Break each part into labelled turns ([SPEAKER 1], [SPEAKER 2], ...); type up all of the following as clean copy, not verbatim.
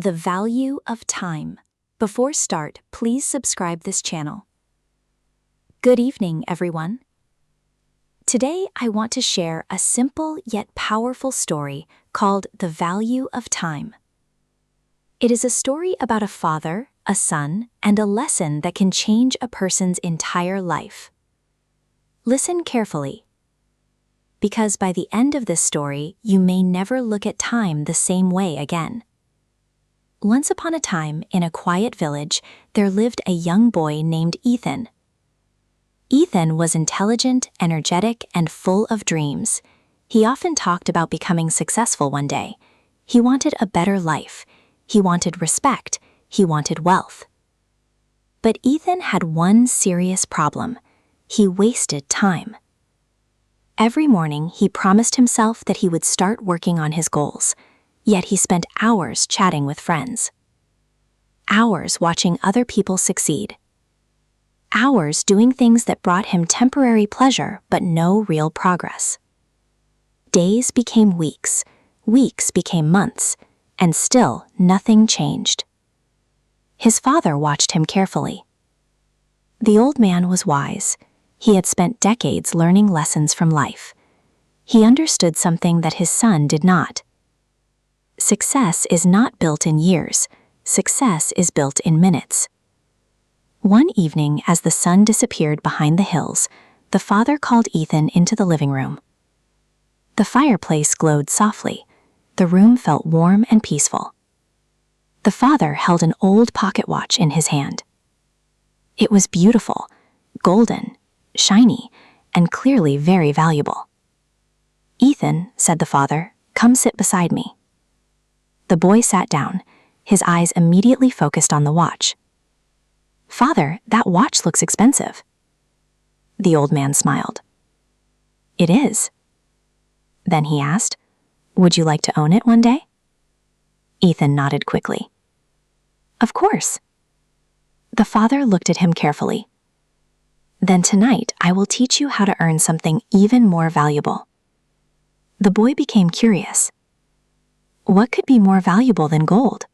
[SPEAKER 1] The value of time. Before start, please subscribe this channel. Good evening, everyone. Today, I want to share a simple yet powerful story called The Value of Time. It is a story about a father, a son, and a lesson that can change a person's entire life. Listen carefully, because by the end of this story, you may never look at time the same way again. Once upon a time, in a quiet village, there lived a young boy named Ethan. Ethan was intelligent, energetic, and full of dreams. He often talked about becoming successful one day. He wanted a better life. He wanted respect. He wanted wealth. But Ethan had one serious problem. He wasted time. Every morning, he promised himself that he would start working on his goals. Yet he spent hours chatting with friends. Hours watching other people succeed. Hours doing things that brought him temporary pleasure but no real progress. Days became weeks, weeks became months, and still nothing changed. His father watched him carefully. The old man was wise. He had spent decades learning lessons from life. He understood something that his son did not. Success is not built in years. Success is built in minutes. One evening, as the sun disappeared behind the hills, the father called Ethan into the living room. The fireplace glowed softly. The room felt warm and peaceful. The father held an old pocket watch in his hand. It was beautiful, golden, shiny, and clearly very valuable. "Ethan," said the father, "come sit beside me." The boy sat down, his eyes immediately focused on the watch. "Father, that watch looks expensive." The old man smiled. "It is." Then he asked, "Would you like to own it one day?" Ethan nodded quickly. "Of course." The father looked at him carefully. "Then tonight I will teach you how to earn something even more valuable." The boy became curious. What could be more valuable than gold?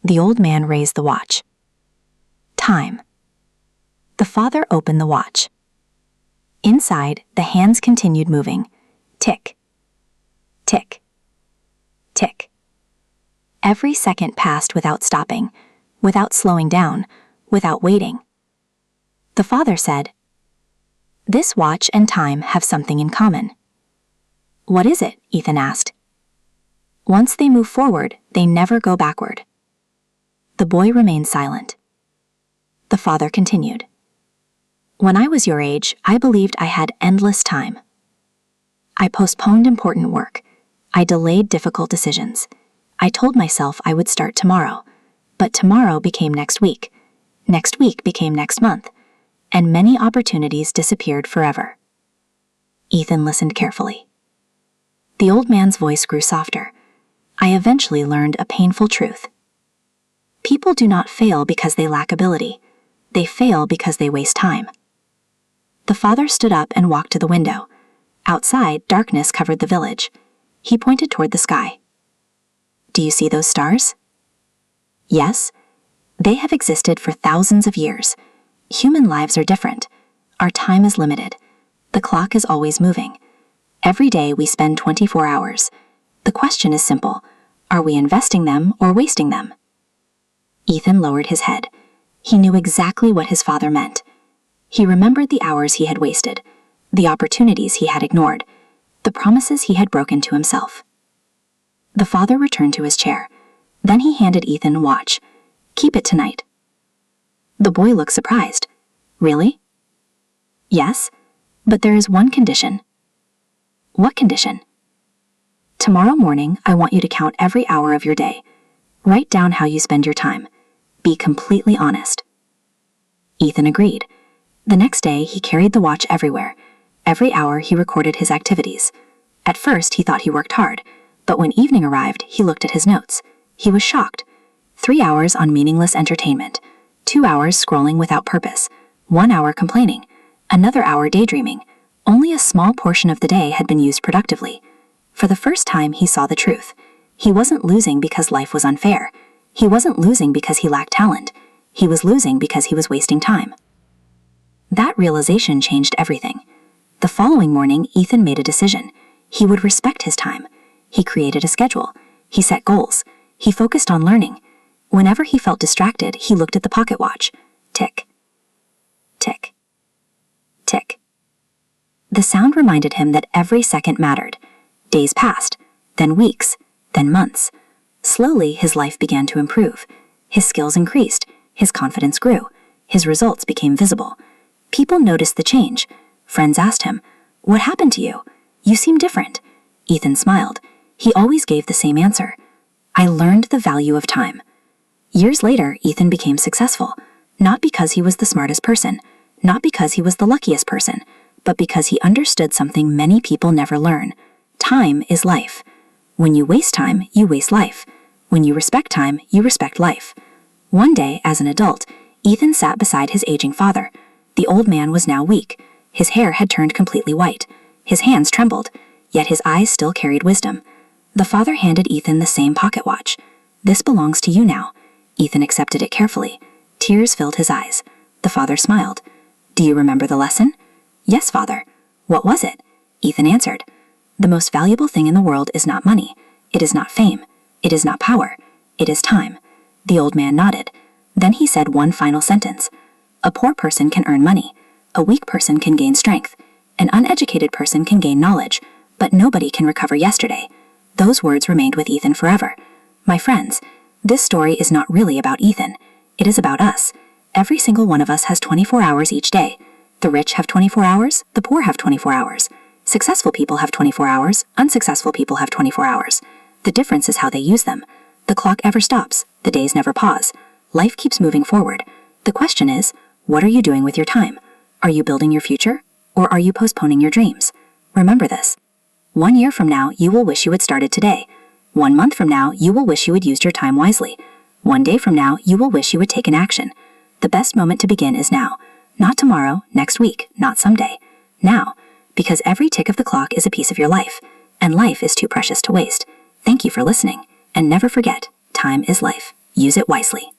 [SPEAKER 1] The old man raised the watch. Time. The father opened the watch. Inside, the hands continued moving. Tick, tick, tick. Every second passed without stopping, without slowing down, without waiting. The father said, "This watch and time have something in common." "What is it?" Ethan asked. "Once they move forward, they never go backward." The boy remained silent. The father continued. "When I was your age, I believed I had endless time. I postponed important work. I delayed difficult decisions. I told myself I would start tomorrow, but tomorrow became next week. Next week became next month, and many opportunities disappeared forever." Ethan listened carefully. The old man's voice grew softer. "I eventually learned a painful truth. People do not fail because they lack ability. They fail because they waste time." The father stood up and walked to the window. Outside, darkness covered the village. He pointed toward the sky. "Do you see those stars?" "Yes. They have existed for thousands of years. Human lives are different. Our time is limited. The clock is always moving. Every day we spend 24 hours. The question is simple. Are we investing them or wasting them?" Ethan lowered his head. He knew exactly what his father meant. He remembered the hours he had wasted, the opportunities he had ignored, the promises he had broken to himself. The father returned to his chair. Then he handed Ethan a watch. "Keep it tonight." The boy looked surprised. "Really?" "Yes, but there is one condition." "What condition?" "Tomorrow morning, I want you to count every hour of your day. Write down how you spend your time. Be completely honest." Ethan agreed. The next day, he carried the watch everywhere. Every hour, he recorded his activities. At first, he thought he worked hard, but when evening arrived, he looked at his notes. He was shocked. 3 hours on meaningless entertainment, 2 hours scrolling without purpose, 1 hour complaining, another hour daydreaming. Only a small portion of the day had been used productively. For the first time, he saw the truth. He wasn't losing because life was unfair. He wasn't losing because he lacked talent. He was losing because he was wasting time. That realization changed everything. The following morning, Ethan made a decision. He would respect his time. He created a schedule. He set goals. He focused on learning. Whenever he felt distracted, he looked at the pocket watch. Tick, tick, tick. The sound reminded him that every second mattered. Days passed, then weeks, then months. Slowly, his life began to improve. His skills increased. His confidence grew. His results became visible. People noticed the change. Friends asked him, "What happened to you? You seem different." Ethan smiled. He always gave the same answer. "I learned the value of time." Years later, Ethan became successful, not because he was the smartest person, not because he was the luckiest person, but because he understood something many people never learn. Time is life. When you waste time, you waste life. When you respect time, you respect life. One day, as an adult, Ethan sat beside his aging father. The old man was now weak. His hair had turned completely white. His hands trembled, yet his eyes still carried wisdom. The father handed Ethan the same pocket watch. "This belongs to you now." Ethan accepted it carefully. Tears filled his eyes. The father smiled. "Do you remember the lesson?" "Yes, father." "What was it?" Ethan answered. "The most valuable thing in the world is not money. It is not fame. It is not power. It is time." The old man nodded. Then he said one final sentence. "A poor person can earn money. A weak person can gain strength. An uneducated person can gain knowledge, but nobody can recover yesterday." Those words remained with Ethan forever. My friends, this story is not really about Ethan. It is about us. Every single one of us has 24 hours each day. The rich have 24 hours, the poor have 24 hours. Successful people have 24 hours, unsuccessful people have 24 hours. The difference is how they use them. The clock ever stops, the days never pause. Life keeps moving forward. The question is, what are you doing with your time? Are you building your future, or are you postponing your dreams? Remember this. 1 year from now, you will wish you had started today. 1 month from now, you will wish you had used your time wisely. 1 day from now, you will wish you had taken action. The best moment to begin is now. Not tomorrow, next week, not someday. Now, because every tick of the clock is a piece of your life, and life is too precious to waste. Thank you for listening, and never forget, time is life. Use it wisely.